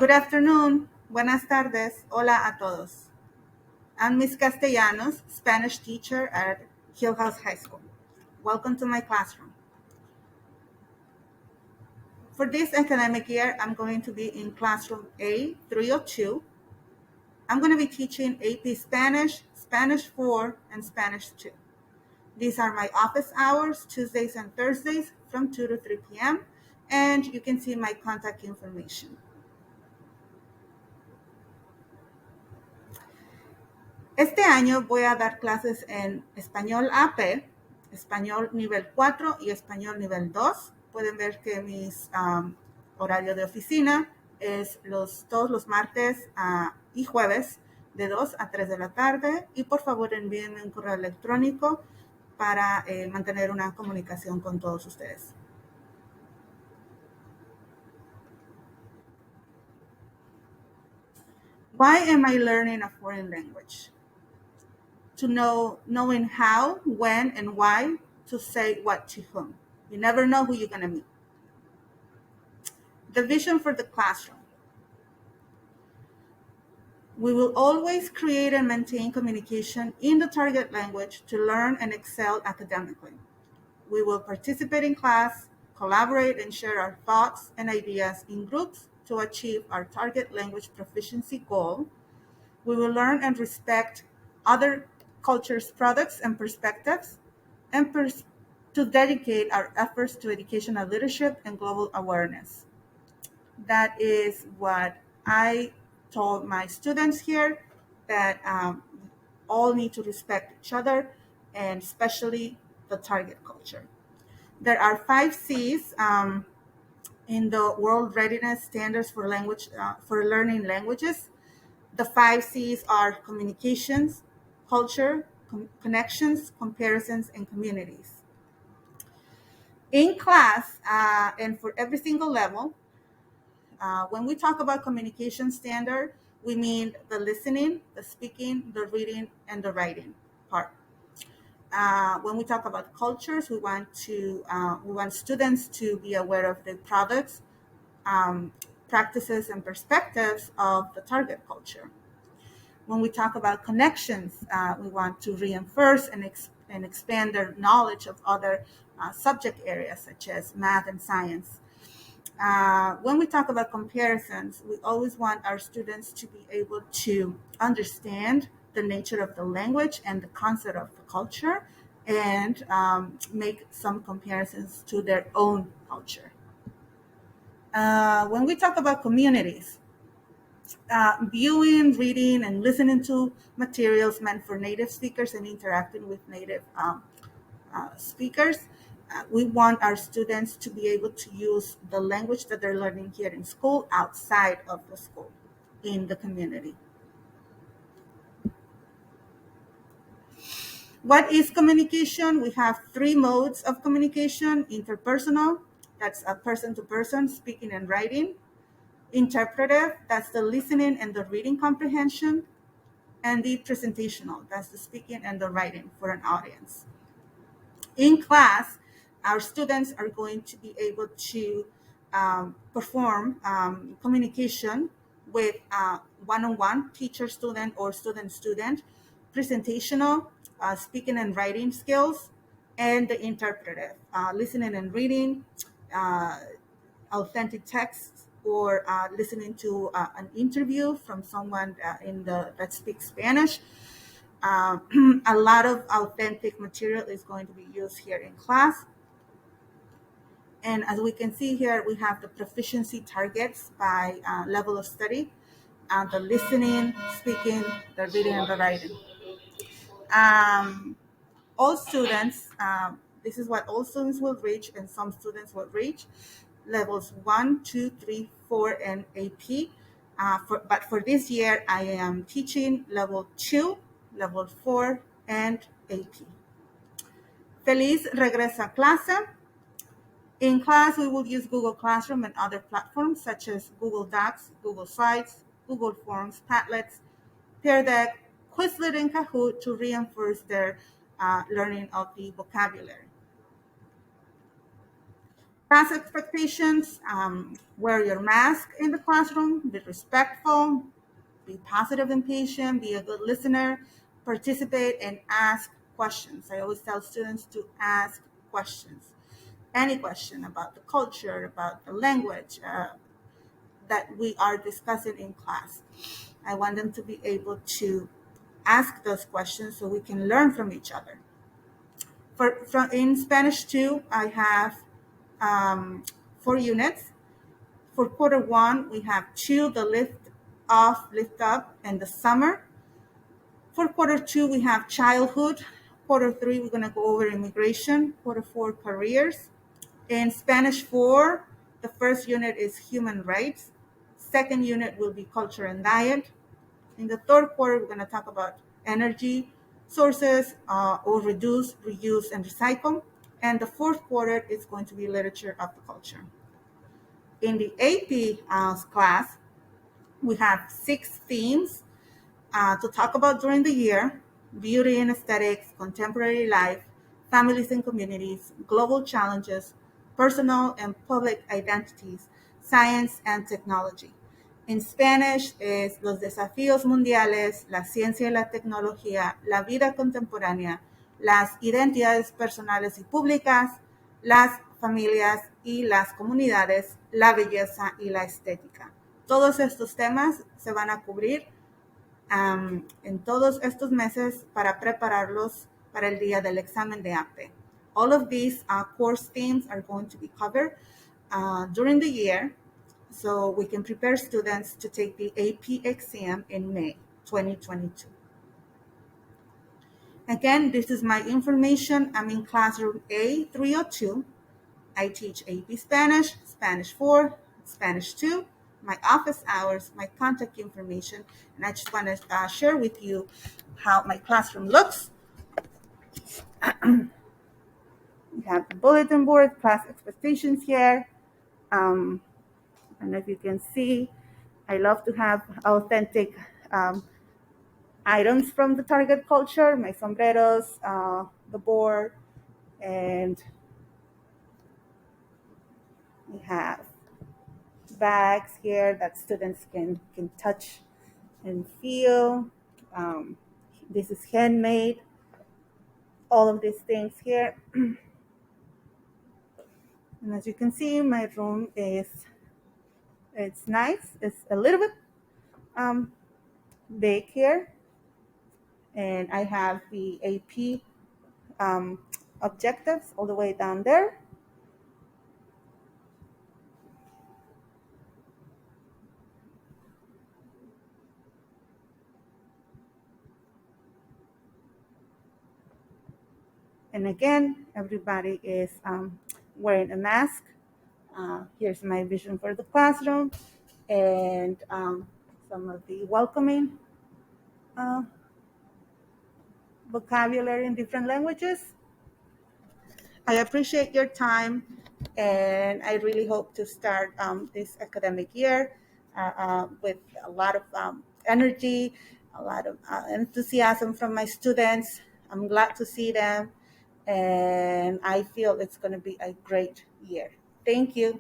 Good afternoon. Buenas tardes. Hola a todos. I'm Miss Castellanos, Spanish teacher at Hill House High School. Welcome to my classroom. For this academic year, I'm going to be in classroom A302. I'm going to be teaching AP Spanish, Spanish 4, and Spanish 2. These are my office hours, Tuesdays and Thursdays from 2 to 3 p.m., and you can see my contact information. Este año voy a dar clases en español AP, español nivel 4 y español nivel 2. Pueden ver que mis horario de oficina es todos los martes y jueves de 2 a 3 de la tarde. Y por favor envíenme un correo electrónico para mantener una comunicación con todos ustedes. Why am I learning a foreign language? To knowing how, when, and why to say what to whom. You never know who you're going to meet. The vision for the classroom. We will always create and maintain communication in the target language to learn and excel academically. We will participate in class, collaborate, and share our thoughts and ideas in groups to achieve our target language proficiency goal. We will learn and respect other cultures' products and perspectives, and to dedicate our efforts to educational leadership and global awareness. That is what I told my students here, that all need to respect each other, and especially the target culture. There are 5 C's in the World Readiness Standards for learning languages. The 5 C's are communications, culture, connections, comparisons, and communities. In class, and for every single level, when we talk about communication standard, we mean the listening, the speaking, the reading, and the writing part. When we talk about cultures, we want students to be aware of the products, practices, and perspectives of the target culture. When we talk about connections, we want to reinforce and expand their knowledge of other subject areas such as math and science. When we talk about comparisons, we always want our students to be able to understand the nature of the language and the concept of the culture, and make some comparisons to their own culture. When we talk about communities, viewing, reading, and listening to materials meant for native speakers and interacting with native speakers, we want our students to be able to use the language that they're learning here in school outside of the school, in the community. What is communication? We have 3 modes of communication: interpersonal, that's a person to person, speaking and writing; interpretive, that's the listening and the reading comprehension; and the presentational, that's the speaking and the writing for an audience. In class, our students are going to be able to perform communication with one-on-one, teacher-student or student-student, presentational, speaking and writing skills, and the interpretive, listening and reading, authentic texts, or listening to an interview from someone that speaks Spanish. A lot of authentic material is going to be used here in class. And as we can see here, we have the proficiency targets by level of study, the listening, speaking, the reading, and the writing. All students, this is what all students will reach, and some students will reach levels 1, 2, 3, 4, and AP. But for this year, I am teaching level 2, level 4, and AP. Feliz regreso a clase. In class, we will use Google Classroom and other platforms such as Google Docs, Google Slides, Google Forms, Padlets, Pear Deck, Quizlet, and Kahoot to reinforce their learning of the vocabulary. Class expectations, wear your mask in the classroom, be respectful, be positive and patient, be a good listener, participate, and ask questions. I always tell students to ask questions. Any question about the culture, about the language that we are discussing in class. I want them to be able to ask those questions so we can learn from each other. In Spanish 2, I have 4 units. For quarter 1, we have two, the lift off, lift up, and the summer. For quarter 2, we have childhood. Quarter 3, we're going to go over immigration. Quarter 4, careers. In Spanish 4, the first unit is human rights. Second unit will be culture and diet. In the third quarter, we're going to talk about energy sources or reduce, reuse, and recycle. And the fourth quarter is going to be literature of the culture. In the AP class, we have 6 themes to talk about during the year: beauty and aesthetics, contemporary life, families and communities, global challenges, personal and public identities, science and technology. En Spanish es los desafíos mundiales, la ciencia y la tecnología, la vida contemporánea, las identidades personales y públicas, las familias y las comunidades, la belleza y la estética. Todos estos temas se van a cubrir en todos estos meses para prepararlos para el día del examen de AP. All of these course themes are going to be covered during the year so we can prepare students to take the AP exam in May 2022. Again, this is my information. I'm in classroom A302. I teach AP Spanish, Spanish 4, Spanish 2, my office hours, my contact information, and I just want to share with you how my classroom looks. We have the bulletin board, class expectations here. And as you can see, I love to have authentic items from the target culture, my sombreros, the board, and we have bags here that students can touch and feel. This is handmade. All of these things here. And as you can see, my room it's nice. It's a little bit big here. And I have the AP objectives all the way down there. And again, everybody is wearing a mask. Here's my vision for the classroom and some of the welcoming vocabulary in different languages. I appreciate your time, and I really hope to start this academic year with a lot of energy, a lot of enthusiasm from my students. I'm glad to see them, and I feel it's going to be a great year. Thank you.